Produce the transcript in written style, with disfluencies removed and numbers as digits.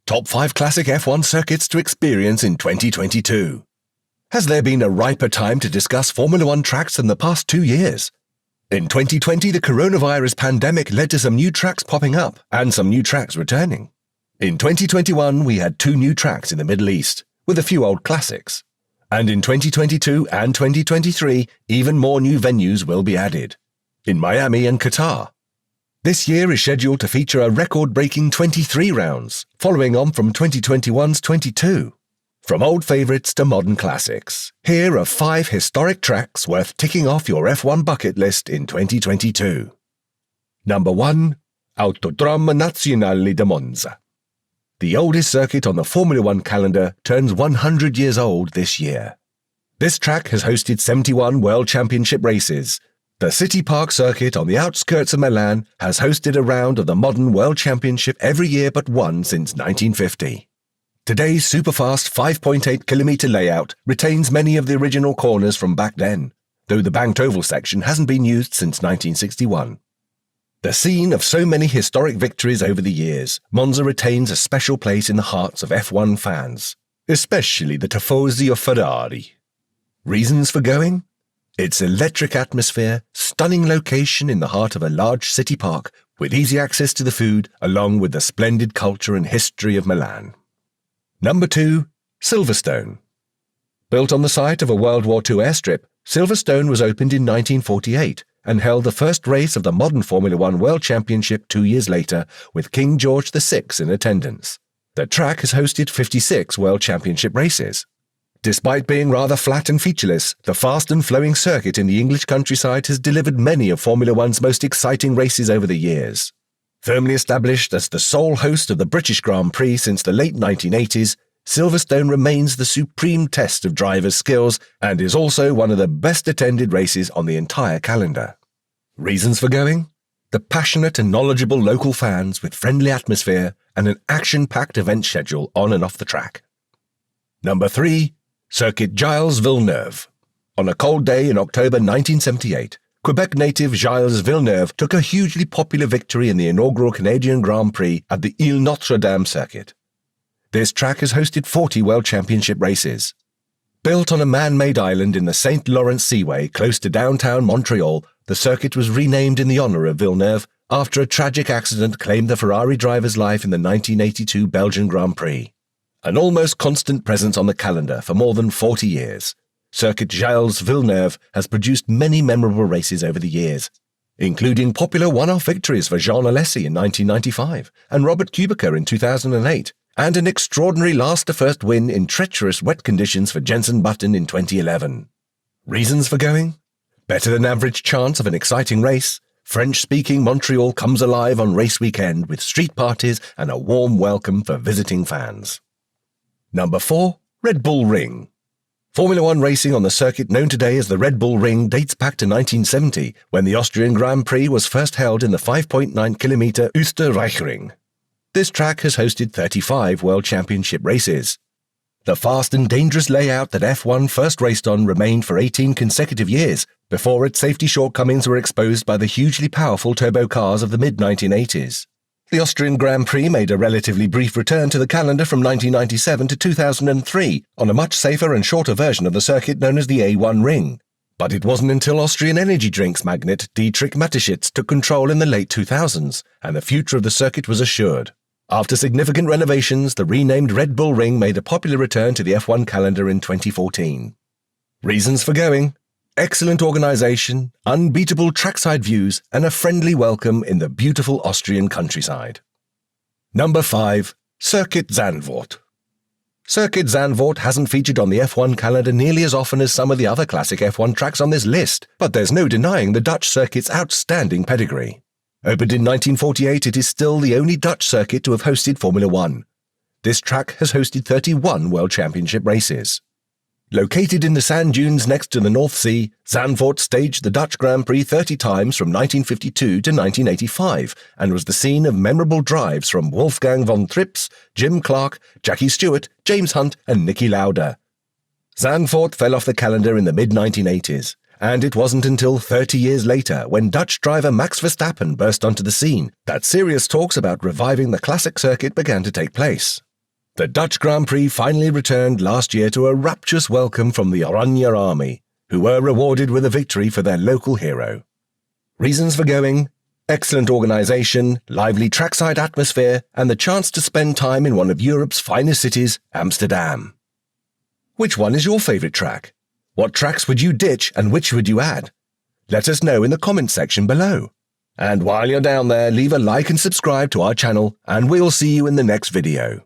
Top 5 classic F1 circuits to experience in 2022. Has there been a riper time to discuss Formula One tracks than the past 2 years? In 2020, the coronavirus pandemic led to some new tracks popping up and some new tracks returning. In 2021, we had 2 new tracks in the Middle East, with a few old classics. And in 2022 and 2023, even more new venues will be added. In Miami and Qatar. This year is scheduled to feature a record-breaking 23 rounds, following on from 2021's 22. From old favourites to modern classics, here are 5 historic tracks worth ticking off your F1 bucket list in 2022. Number 1. Autodromo Nazionale di Monza. The oldest circuit on the Formula One calendar turns 100 years old this year. This track has hosted 71 World Championship races. The City Park circuit on the outskirts of Milan has hosted a round of the modern World Championship every year but one since 1950. Today's superfast 5.8-kilometre layout retains many of the original corners from back then, though the banked oval section hasn't been used since 1961. The scene of so many historic victories over the years, Monza retains a special place in the hearts of F1 fans, especially the tifosi of Ferrari. Reasons for going? Its electric atmosphere, stunning location in the heart of a large city park with easy access to the food, along with the splendid culture and history of Milan. Number 2. Silverstone. Built on the site of a World War II airstrip, Silverstone was opened in 1948 and held the first race of the modern Formula One World Championship 2 years later with King George VI in attendance. The track has hosted 56 World Championship races. Despite being rather flat and featureless, the fast and flowing circuit in the English countryside has delivered many of Formula One's most exciting races over the years. Firmly established as the sole host of the British Grand Prix since the late 1980s, Silverstone remains the supreme test of drivers' skills and is also one of the best attended races on the entire calendar. Reasons for going? The passionate and knowledgeable local fans with friendly atmosphere and an action-packed event schedule on and off the track. Number 3. Circuit Gilles Villeneuve. On a cold day in October 1978, Quebec native Gilles Villeneuve took a hugely popular victory in the inaugural Canadian Grand Prix at the Ile Notre Dame circuit. This track has hosted 40 World Championship races. Built on a man-made island in the St. Lawrence Seaway close to downtown Montreal, the circuit was renamed in the honour of Villeneuve after a tragic accident claimed the Ferrari driver's life in the 1982 Belgian Grand Prix. An almost constant presence on the calendar for more than 40 years, Circuit Gilles Villeneuve has produced many memorable races over the years, including popular one-off victories for Jean Alesi in 1995 and Robert Kubica in 2008, and an extraordinary last-to-first win in treacherous wet conditions for Jenson Button in 2011. Reasons for going? Better than average chance of an exciting race. French-speaking Montreal comes alive on race weekend with street parties and a warm welcome for visiting fans. Number 4. Red Bull Ring. Formula One racing on the circuit known today as the Red Bull Ring dates back to 1970, when the Austrian Grand Prix was first held in the 5.9-kilometre Österreichring. This track has hosted 35 World Championship races. The fast and dangerous layout that F1 first raced on remained for 18 consecutive years, before its safety shortcomings were exposed by the hugely powerful turbo cars of the mid-1980s. The Austrian Grand Prix made a relatively brief return to the calendar from 1997 to 2003 on a much safer and shorter version of the circuit known as the A1 Ring. But it wasn't until Austrian energy drinks magnate Dietrich Mateschitz took control in the late 2000s, and the future of the circuit was assured. After significant renovations, the renamed Red Bull Ring made a popular return to the F1 calendar in 2014. Reasons for going? Excellent organisation, unbeatable trackside views, and a friendly welcome in the beautiful Austrian countryside. Number 5. Circuit Zandvoort. Circuit Zandvoort hasn't featured on the F1 calendar nearly as often as some of the other classic F1 tracks on this list, but there's no denying the Dutch circuit's outstanding pedigree. Opened in 1948, it is still the only Dutch circuit to have hosted Formula One. This track has hosted 31 World Championship races. Located in the sand dunes next to the North Sea, Zandvoort staged the Dutch Grand Prix 30 times from 1952 to 1985 and was the scene of memorable drives from Wolfgang von Trips, Jim Clark, Jackie Stewart, James Hunt and Niki Lauda. Zandvoort fell off the calendar in the mid-1980s, and it wasn't until 30 years later, when Dutch driver Max Verstappen burst onto the scene, that serious talks about reviving the classic circuit began to take place. The Dutch Grand Prix finally returned last year to a rapturous welcome from the Oranje Army, who were rewarded with a victory for their local hero. Reasons for going? Excellent organisation, lively trackside atmosphere, and the chance to spend time in one of Europe's finest cities, Amsterdam. Which one is your favourite track? What tracks would you ditch and which would you add? Let us know in the comments section below. And while you're down there, leave a like and subscribe to our channel, and we'll see you in the next video.